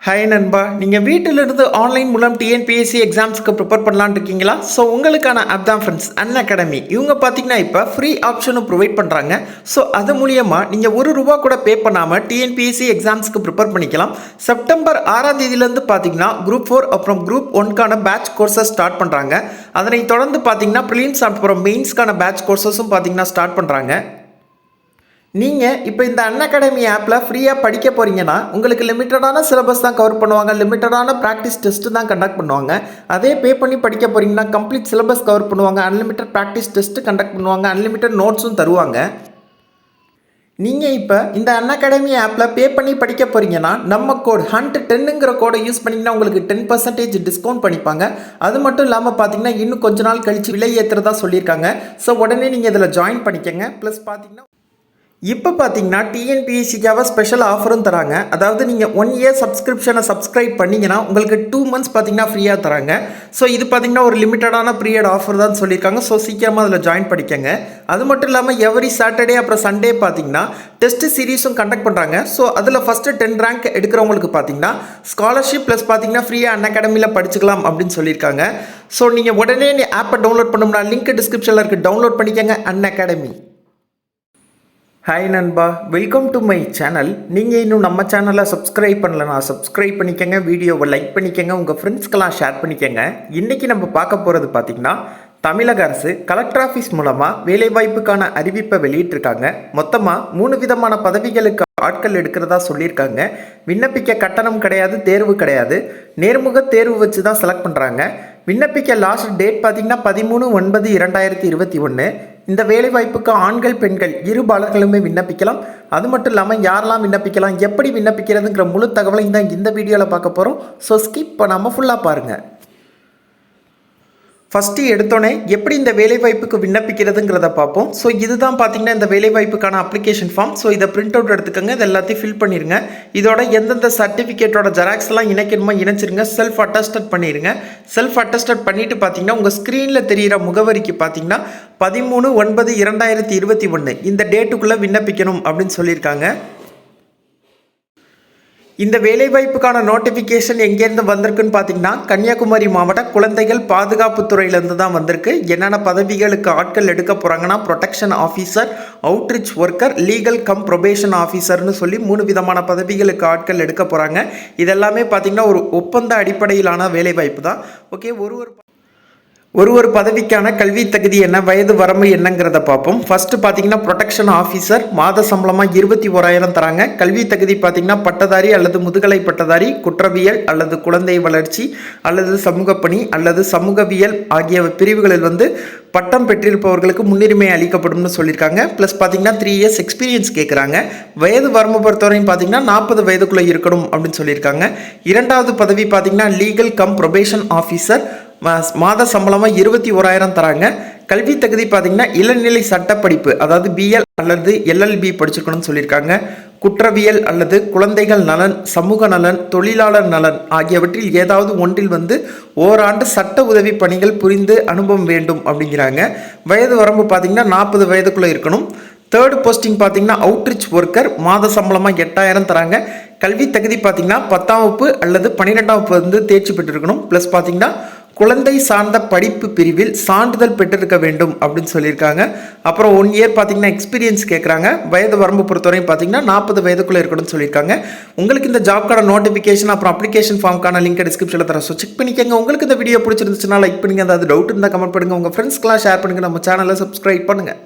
Hi நண்பா, நீங்கள் வீட்டிலிருந்து ஆன்லைன் மூலம் டிஎன்பிஎஸ்சி எக்ஸாம்ஸ்க்கு ப்ரிப்பேர் பண்ணலான்னு இருக்கீங்களா? ஸோ உங்களுக்கான ஆப் தான் ஃப்ரெண்ட்ஸ் அன்அகாடமி. இவங்க பார்த்தீங்கன்னா இப்போ ஃப்ரீ ஆப்ஷனும் ப்ரொவைட் பண்ணுறாங்க. ஸோ அது மூலியமாக நீங்கள் ₹1 கூட பே பண்ணாமல் டிஎன்பிஎஸ்சி எக்ஸாம்ஸ்க்கு ப்ரிப்பேர் பண்ணிக்கலாம். செப்டம்பர் 6ஆம் தேதியிலேருந்து பார்த்தீங்கன்னா குரூப் 4 அப்புறம் குரூப் 1க்கான பேட்ச் கோர்ஸஸ் ஸ்டார்ட் பண்ணுறாங்க. அதனை தொடர்ந்து பார்த்தீங்கன்னா ப்ரிலிம்ஸ் அப்புறம் மெயின்ஸ்க்கான பேட்ச் கோர்ஸஸும் பார்த்தீங்கன்னா ஸ்டார்ட் பண்ணுறாங்க. நீங்கள் இப்போ இந்த அன்அகாடமி ஆப்பில் ஃப்ரீயாக படிக்க போகிறீங்கன்னா உங்களுக்கு லிமிட்டடான சிலபஸ் தான் கவர் பண்ணுவாங்க, லிமிட்டடான ப்ராக்டிஸ் டெஸ்ட்டு தான் கண்டக்ட் பண்ணுவாங்க. அதே பே பண்ணி படிக்க போகிறீங்கன்னா கம்ப்ளீட் சிலபஸ் கவர் பண்ணுவாங்க, அன்லிமிட்டட் ப்ராக்டிஸ் டெஸ்ட்டு கண்டக்ட் பண்ணுவாங்க, அன்லிமிட்டட் நோட்ஸும் தருவாங்க. நீங்கள் இப்போ இந்த அன்அகாடமி ஆப்பில் பே பண்ணி படிக்க போகிறீங்கன்னா நம்ம கோட் HUNT10ங்கிற கோடை யூஸ் பண்ணிங்கன்னா உங்களுக்கு 10% டிஸ்கவுண்ட் பண்ணிப்பாங்க. அது மட்டும் இல்லாமல் பார்த்தீங்கன்னா இன்னும் கொஞ்ச நாள் கழித்து விலை ஏற்றுறதா சொல்லியிருக்காங்க. ஸோ உடனே நீங்கள் இதில் ஜாயின் பண்ணிக்கங்க. ப்ளஸ் பார்த்தீங்கன்னா இப்போ பார்த்தீங்கன்னா டிஎன்பிஎஸ்சிக்காக ஸ்பெஷல் ஆஃபரும் தராங்க. அதாவது நீங்கள் 1 இயர் சப்ஸ்கிரிப்ஷனை சப்ஸ்கிரைப் பண்ணிங்கன்னா உங்களுக்கு 2 மந்த்ஸ் பார்த்தீங்கன்னா ஃப்ரீயாக தராங்க. ஸோ இது பார்த்தீங்கன்னா ஒரு லிமிட்டடான பீரியட் ஆஃபர் தான் சொல்லியிருக்காங்க. ஸோ சீக்கிரமாக அதில் ஜாயின் பண்ணிக்கங்க. அது மட்டும் இல்லாமல் எவ்ரி சாட்டர்டே அப்புறம் சண்டே பார்த்தீங்கன்னா டெஸ்ட் சீரீஸும் கண்டக்ட் பண்ணுறாங்க. ஸோ அதில் ஃபஸ்ட்டு 10 ரேங்க் எடுக்கிறவங்களுக்கு பார்த்தீங்கன்னா ஸ்காலர்ஷிப் ப்ளஸ் பார்த்தீங்கன்னா ஃப்ரீயாக அன்அகாடமியில் படிச்சுக்கலாம் அப்படின்னு சொல்லியிருக்காங்க. ஸோ நீங்கள் உடனே ஆப்பை டவுன்லோட் பண்ணோம்னா லிங்க் டிஸ்கிரிப்ஷனில் இருக்குது, டவுன்லோட் பண்ணிக்கங்க அன்அகாடமி. ஹாய் நண்பா, வெல்கம் டு மை சேனல். நீங்கள் இன்னும் நம்ம சேனலை சப்ஸ்கிரைப் பண்ணலன்னா சப்ஸ்கிரைப் பண்ணிக்கங்க, வீடியோவை லைக் பண்ணிக்கங்க, உங்கள் ஃப்ரெண்ட்ஸ்க்கெல்லாம் ஷேர் பண்ணிக்கங்க. இன்றைக்கி நம்ம பார்க்க போகிறது பார்த்திங்கன்னா தமிழக அரசு கலெக்டர் ஆஃபீஸ் மூலமாக வேலைவாய்ப்புக்கான அறிவிப்பை வெளியிட்டிருக்காங்க. மொத்தமாக 3 விதமான பதவிகளுக்கு ஆட்கள் எடுக்கிறதா சொல்லியிருக்காங்க. விண்ணப்பிக்க கட்டணம் கிடையாது, தேர்வு கிடையாது, நேர்முக தேர்வு வச்சு தான் செலக்ட் பண்ணுறாங்க. விண்ணப்பிக்க லாஸ்ட் டேட் பார்த்திங்கன்னா 13/9/2021. இந்த வேலைவாய்ப்புக்கு ஆண்கள் பெண்கள் இருபாலர்களுமே விண்ணப்பிக்கலாம். அது மட்டும் இல்லாமல் யாரெல்லாம் விண்ணப்பிக்கலாம், எப்படி விண்ணப்பிக்கிறதுங்கிற முழு தகவலையும் தான் இந்த வீடியோவில் பார்க்க போகிறோம். ஸோ ஸ்கிப் பண்ணாமல் ஃபுல்லாக பாருங்கள். ஃபஸ்ட்டு எடுத்தோடனே எப்படி இந்த வேலைவாய்ப்புக்கு விண்ணப்பிக்கிறதுங்கிறத பார்ப்போம். ஸோ இதுதான் பார்த்தீங்கன்னா இந்த வேலைவாய்ப்புக்கான அப்ளிகேஷன் ஃபார்ம். ஸோ இதை பிரிண்ட் அவுட் எடுத்துக்கோங்க, இது எல்லாத்தையும் ஃபில் பண்ணிடுங்க. இதோட எந்தெந்த சர்டிஃபிகேட்டோட ஜெராக்ஸ்லாம் இணைக்கணுமோ இணைச்சிருங்க, செல்ஃப் அட்டஸ்டட் பண்ணிடுங்க. செல்ஃப் அட்டஸ்டட் பண்ணிவிட்டு பார்த்தீங்கன்னா உங்கள் ஸ்க்ரீனில் தெரிகிற முகவரிக்கு பார்த்தீங்கன்னா 13/9/2021 இந்த டேட்டுக்குள்ளே விண்ணப்பிக்கணும் அப்படின்னு சொல்லியிருக்காங்க. இந்த வேலைவாய்ப்புக்கான நோட்டிஃபிகேஷன் எங்கேருந்து வந்திருக்குன்னு பார்த்தீங்கன்னா கன்னியாகுமரி மாவட்ட குழந்தைகள் பாதுகாப்புத்துறையிலேருந்து தான் வந்திருக்கு. என்னென்ன பதவிகளுக்கு ஆட்கள் எடுக்க போகிறாங்கன்னா protection officer, outreach worker, legal cum probation ஆஃபீஸர்னு சொல்லி 3 விதமான பதவிகளுக்கு ஆட்கள் எடுக்க போகிறாங்க. இதெல்லாமே பார்த்தீங்கன்னா ஒரு ஒப்பந்த அடிப்படையிலான வேலைவாய்ப்பு தான். ஓகே, ஒரு பதவிக்கான கல்வி தகுதி என்ன, வயது வரம்பு என்னங்கிறத பார்ப்போம். ஃபஸ்ட்டு பார்த்தீங்கன்னா ப்ரொடெக்ஷன் ஆஃபீஸர் மாத சம்பளமாக 21,000 தராங்க. கல்வி தகுதி பார்த்தீங்கன்னா பட்டதாரி அல்லது முதுகலை பட்டதாரி, குற்றவியல் அல்லது குழந்தை வளர்ச்சி அல்லது சமூக பணி அல்லது சமூகவியல் ஆகிய பிரிவுகளில் பட்டம் பெற்றிருப்பவர்களுக்கு முன்னுரிமை அளிக்கப்படும்னு சொல்லியிருக்காங்க. ப்ளஸ் பார்த்தீங்கன்னா 3 இயர்ஸ் எக்ஸ்பீரியன்ஸ் கேட்குறாங்க. வயது வரம்பு பொறுத்தவரையும் பார்த்தீங்கன்னா 40 வயதுக்குள்ளே இருக்கணும் அப்படின்னு சொல்லியிருக்காங்க. 2வது பதவி பார்த்தீங்கன்னா லீகல் கம் ப்ரொபேஷன் ஆஃபீஸர் மாத சம்பளமாக 21,000 தராங்க. கல்வி தகுதி பார்த்தீங்கன்னா இளநிலை சட்டப்படிப்பு அதாவது BL அல்லது LLB படிச்சிருக்கணும்னு சொல்லியிருக்காங்க. குற்றவியல் அல்லது குழந்தைகள் நலன், சமூக நலன், தொழிலாளர் நலன் ஆகியவற்றில் ஏதாவது ஒன்றில் ஓராண்டு சட்ட உதவி பணிகள் புரிந்து அனுபவம் வேண்டும் அப்படிங்கிறாங்க. வயது வரம்பு பார்த்தீங்கன்னா 40 வயதுக்குள்ளே இருக்கணும். 3rd போஸ்டிங் பார்த்தீங்கன்னா அவுட்ரீச் ஒர்க்கர் மாத சம்பளமாக 8,000 தராங்க. கல்வி தகுதி பார்த்தீங்கன்னா 10ஆம் வகுப்பு அல்லது 12ஆம் வகுப்பு தேர்ச்சி பெற்றிருக்கணும். ப்ளஸ் பார்த்தீங்கன்னா குழந்தை சார்ந்த படிப்பு பிரிவில் சான்றிதழ் பெற்றிருக்க வேண்டும் அப்படின்னு சொல்லியிருக்காங்க. அப்புறம் 1 இயர் பார்த்தீங்கன்னா எக்ஸ்பீரியன்ஸ் கேட்குறாங்க. வயது வரம்பு பொறுத்தவரையும் பார்த்தீங்கன்னா 40 வயதுக்குள்ளே இருக்கணும்னு சொல்லியிருக்காங்க. உங்களுக்கு இந்த ஜாப்க்கான நோட்டிஃபிகேஷன் அப்புறம் அப்ளிகேஷன் ஃபார்முக்கான லிங்க் டிஸ்கிரிப்ஷனில் தர. ஸோ செக் பண்ணிக்கங்க. உங்களுக்கு இந்த வீடியோ பிடிச்சிருந்துச்சுன்னா லைக் பண்ணுங்கள், அதாவது டவுட் இருந்தால் கமெண்ட் பண்ணுங்கள், உங்கள் ஃப்ரெண்ட்ஸ்க்கெலாம் ஷேர் பண்ணுங்கள், நம்ம சேனலை சப்ஸ்கிரைப் பண்ணுங்கள்.